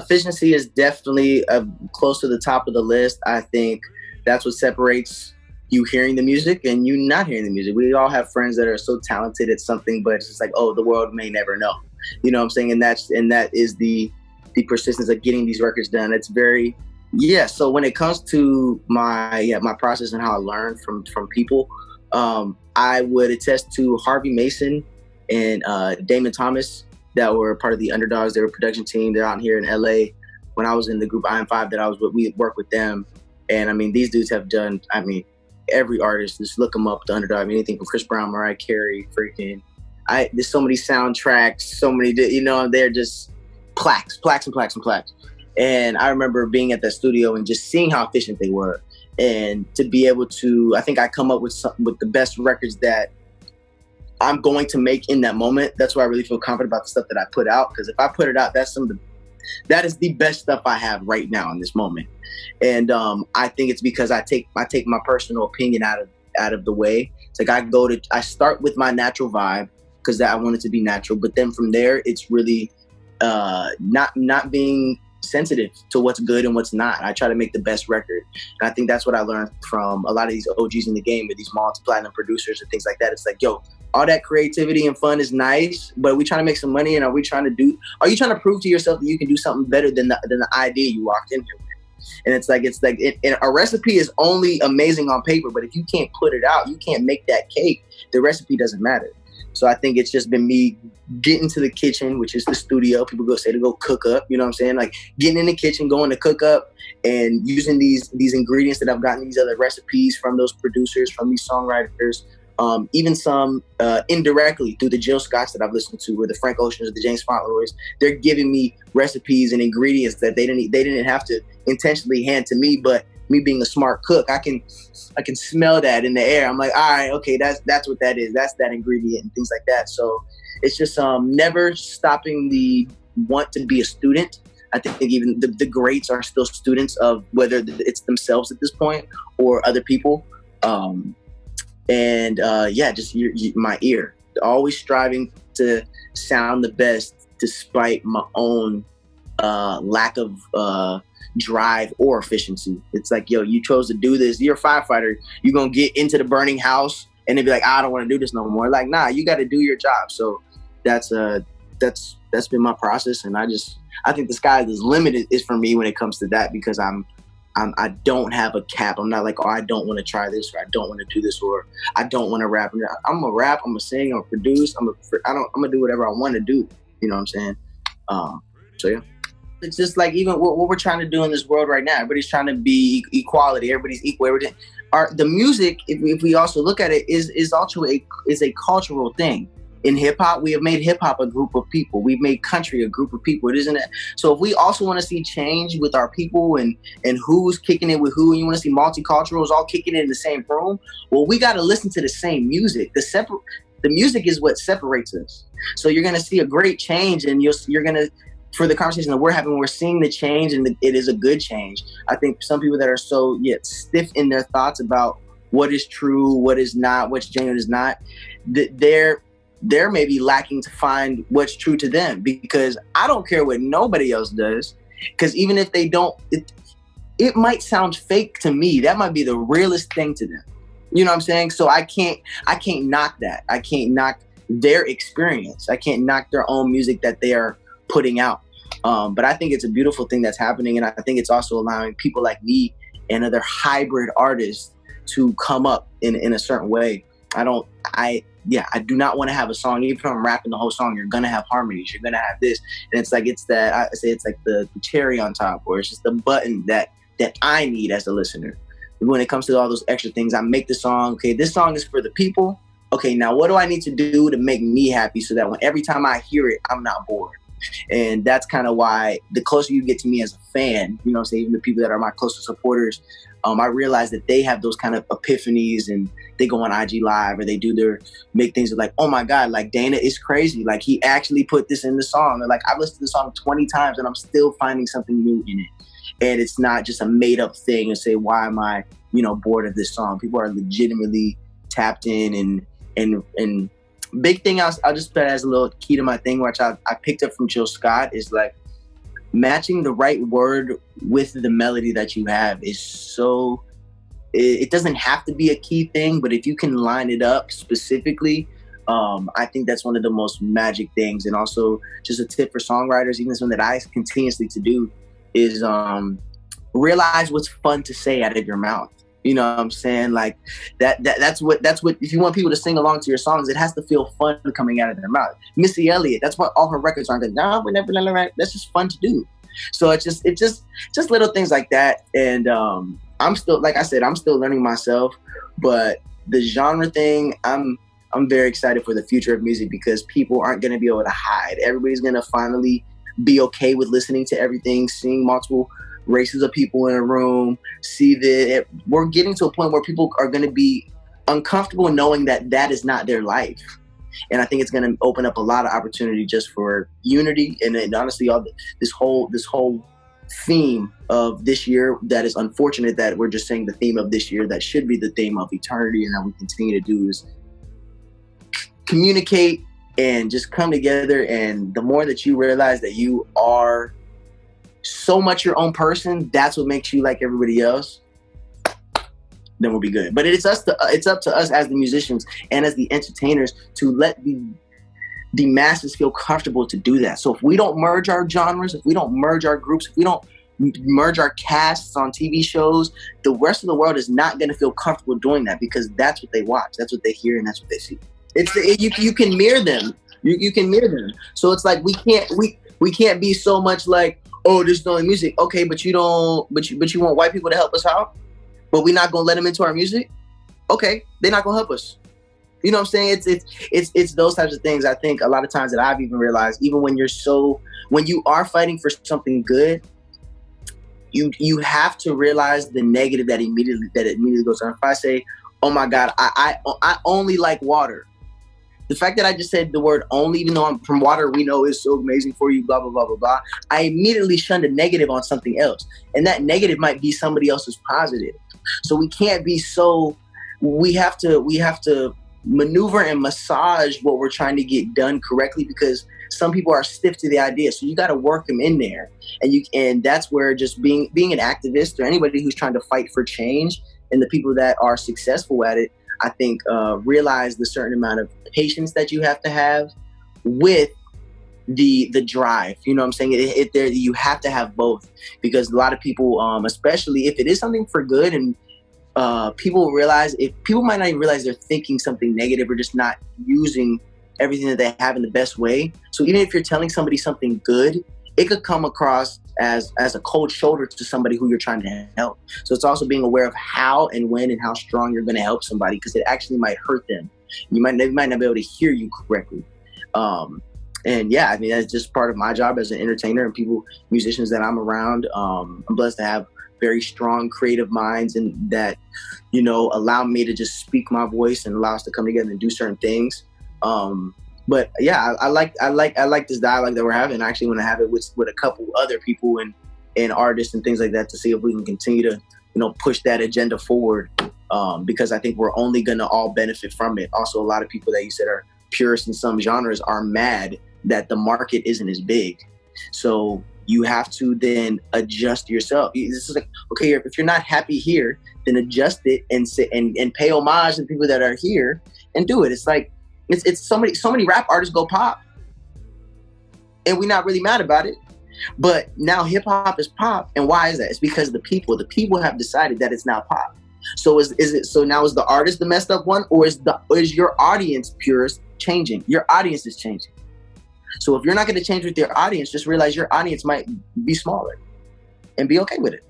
Efficiency is definitely close to the top of the list. I think that's what separates you hearing the music and you not hearing the music. We all have friends that are so talented at something, but it's just like, oh, the world may never know. You know what I'm saying? And that is the persistence of getting these records done. It's very, so when it comes to my process and how I learn from people, I would attest to Harvey Mason and Damon Thomas that were part of the Underdogs. They were a production team. They're out here in LA. When I was in the group IM5 that I was with, we worked with them. And I mean, these dudes have done, every artist, just look them up, the Underdog. Anything from Chris Brown, Mariah Carey, there's so many soundtracks, so many, they're just plaques. And I remember being at that studio and just seeing how efficient they were. And to be able to, I think I come up with the best records that I'm going to make in that moment. That's why I really feel confident about the stuff that I put out. Because if I put it out, that is the best stuff I have right now in this moment. And I think it's because I take my personal opinion out of the way. It's like I start with my natural vibe because I want it to be natural. But then from there, it's really not being sensitive to what's good and what's not. I try to make the best record. And I think that's what I learned from a lot of these OGs in the game with these multi-platinum producers and things like that. It's like, yo, all that creativity and fun is nice, but are we trying to make some money? And are you trying to prove to yourself that you can do something better than the idea you walked in here with? And it's like a recipe is only amazing on paper, but if you can't put it out, you can't make that cake, the recipe doesn't matter. So I think it's just been me getting to the kitchen, which is the studio. People say to go cook up, you know what I'm saying? Like getting in the kitchen, going to cook up and using these ingredients that I've gotten, these other recipes from those producers, from these songwriters, even some indirectly through the Jill Scotts that I've listened to, or the Frank Oceans, or the James Fauntleroys. They're giving me recipes and ingredients that they didn't have to intentionally hand to me, but me being a smart cook, I can smell that in the air. I'm like, all right, okay, that's what that is. That's that ingredient and things like that. So it's just never stopping the want to be a student. I think even the greats are still students of whether it's themselves at this point or other people. Just my ear, always striving to sound the best despite my own lack of drive or efficiency. It's like, yo, you chose to do this. You're a firefighter. You're going to get into the burning house and then be like, I don't want to do this no more. Like, nah, you got to do your job. So that's been my process. And I think the sky is limited is for me when it comes to that, because I don't have a cap. I'm not like, oh, I don't want to try this, or I don't want to do this, or I don't want to rap. I'm gonna rap, I'm gonna sing, I'm gonna produce, I'm gonna do whatever I want to do. You know what I'm saying? So yeah. It's just like even what we're trying to do in this world right now. Everybody's trying to be equality. Everybody's equal. Everything. The music, if we also look at it, is also a cultural thing. In hip hop, we have made hip hop a group of people. We've made country a group of people. It isn't it? So if we also want to see change with our people and who's kicking it with who, and you want to see multiculturals all kicking it in the same room, well, we got to listen to the same music. The music is what separates us. So you're going to see a great change, and you're going to, for the conversation that we're having, we're seeing the change, and it is a good change. I think some people that are so stiff in their thoughts about what is true, what is not, what's genuine is not, they're maybe lacking to find what's true to them, because I don't care what nobody else does, because even if they don't, it might sound fake to me. That might be the realest thing to them. You know what I'm saying? So I can't knock that. I can't knock their experience. I can't knock their own music that they are putting out. But I think it's a beautiful thing that's happening, and I think it's also allowing people like me and other hybrid artists to come up in a certain way. I do not want to have a song, even if I'm rapping the whole song, you're going to have harmonies, you're going to have this. And it's like, I say it's like the cherry on top, or it's just the button that I need as a listener. When it comes to all those extra things, I make the song, okay, this song is for the people. Okay, now what do I need to do to make me happy so that every time I hear it, I'm not bored? And that's kind of why the closer you get to me as a fan, you know, say even the people that are my closest supporters, I realize that they have those kind of epiphanies, and they go on IG Live, or they make things like, oh my God, like Dana is crazy. Like he actually put this in the song. And like I've listened to the song 20 times and I'm still finding something new in it. And it's not just a made up thing and say, why am I, bored of this song? People are legitimately tapped in, and big thing I'll just put as a little key to my thing, which I picked up from Jill Scott, is like matching the right word with the melody that you have is so, it doesn't have to be a key thing, but if you can line it up specifically, I think that's one of the most magic things. And also just a tip for songwriters, even something that I continuously to do, is realize what's fun to say out of your mouth. You know what I'm saying? Like that's what, if you want people to sing along to your songs, it has to feel fun coming out of their mouth. Missy Elliott, that's what all her records are. Nah, we're never, that's just fun to do. So it's just little things like that. And I'm still, like I said, I'm still learning myself, but the genre thing, I'm very excited for the future of music because people aren't going to be able to hide. Everybody's going to finally be okay with listening to everything, seeing multiple races of people in a room, we're getting to a point where people are going to be uncomfortable knowing that that is not their life. And I think it's going to open up a lot of opportunity just for unity. And honestly, this whole theme of this year, that is unfortunate that we're just saying the theme of this year, that should be the theme of eternity, and that we continue to do is communicate and just come together. And the more that you realize that you are so much your own person, that's what makes you like everybody else, then we'll be good. But it's up to us as the musicians and as the entertainers to let the masses feel comfortable to do that. So if we don't merge our genres, if we don't merge our groups, if we don't merge our casts on TV shows, the rest of the world is not going to feel comfortable doing that, because that's what they watch, that's what they hear, and that's what they see. You can mirror them. You can mirror them. So it's like we can't be so much like, oh, this is only music. Okay, but you want white people to help us out, but we're not gonna let them into our music. Okay, they're not gonna help us. You know what I'm saying? It's those types of things. I think a lot of times that I've even realized, even when you are fighting for something good, you have to realize the negative that immediately goes on. If I say, oh my God, I only like water. The fact that I just said the word only, even though I'm from water, we know is so amazing for you, blah, blah, blah, blah, blah. I immediately shunned a negative on something else. And that negative might be somebody else's positive. So we can't be we have to maneuver and massage what we're trying to get done correctly, because some people are stiff to the idea. So you got to work them in there. And that's where just being an activist, or anybody who's trying to fight for change, and the people that are successful at it, I think realize the certain amount of patience that you have to have with the drive. You know what I'm saying? You have to have both, because a lot of people, especially if it is something for good, and people might not even realize they're thinking something negative, or just not using everything that they have in the best way. So even if you're telling somebody something good, it could come across as a cold shoulder to somebody who you're trying to help. So it's also being aware of how and when and how strong you're going to help somebody, because it actually might hurt them. They might not be able to hear you correctly. And yeah, I mean, that's just part of my job as an entertainer, and musicians that I'm around. I'm blessed to have very strong creative minds, and that, allow me to just speak my voice and allow us to come together and do certain things. But yeah, I like this dialogue that we're having. I actually want to have it with a couple other people and artists and things like that, to see if we can continue to, push that agenda forward. Because I think we're only going to all benefit from it. Also, a lot of people that you said are purists in some genres are mad that the market isn't as big. So you have to then adjust yourself. This is like, okay, if you're not happy here, then adjust it and sit and pay homage to the people that are here and do it. It's like, it's so many rap artists go pop, and we're not really mad about it. But now hip hop is pop, and why is that? It's because the people have decided that it's now pop. So is the artist the messed up one, or is your audience purist changing? Your audience is changing. So if you're not going to change with your audience, just realize your audience might be smaller, and be okay with it.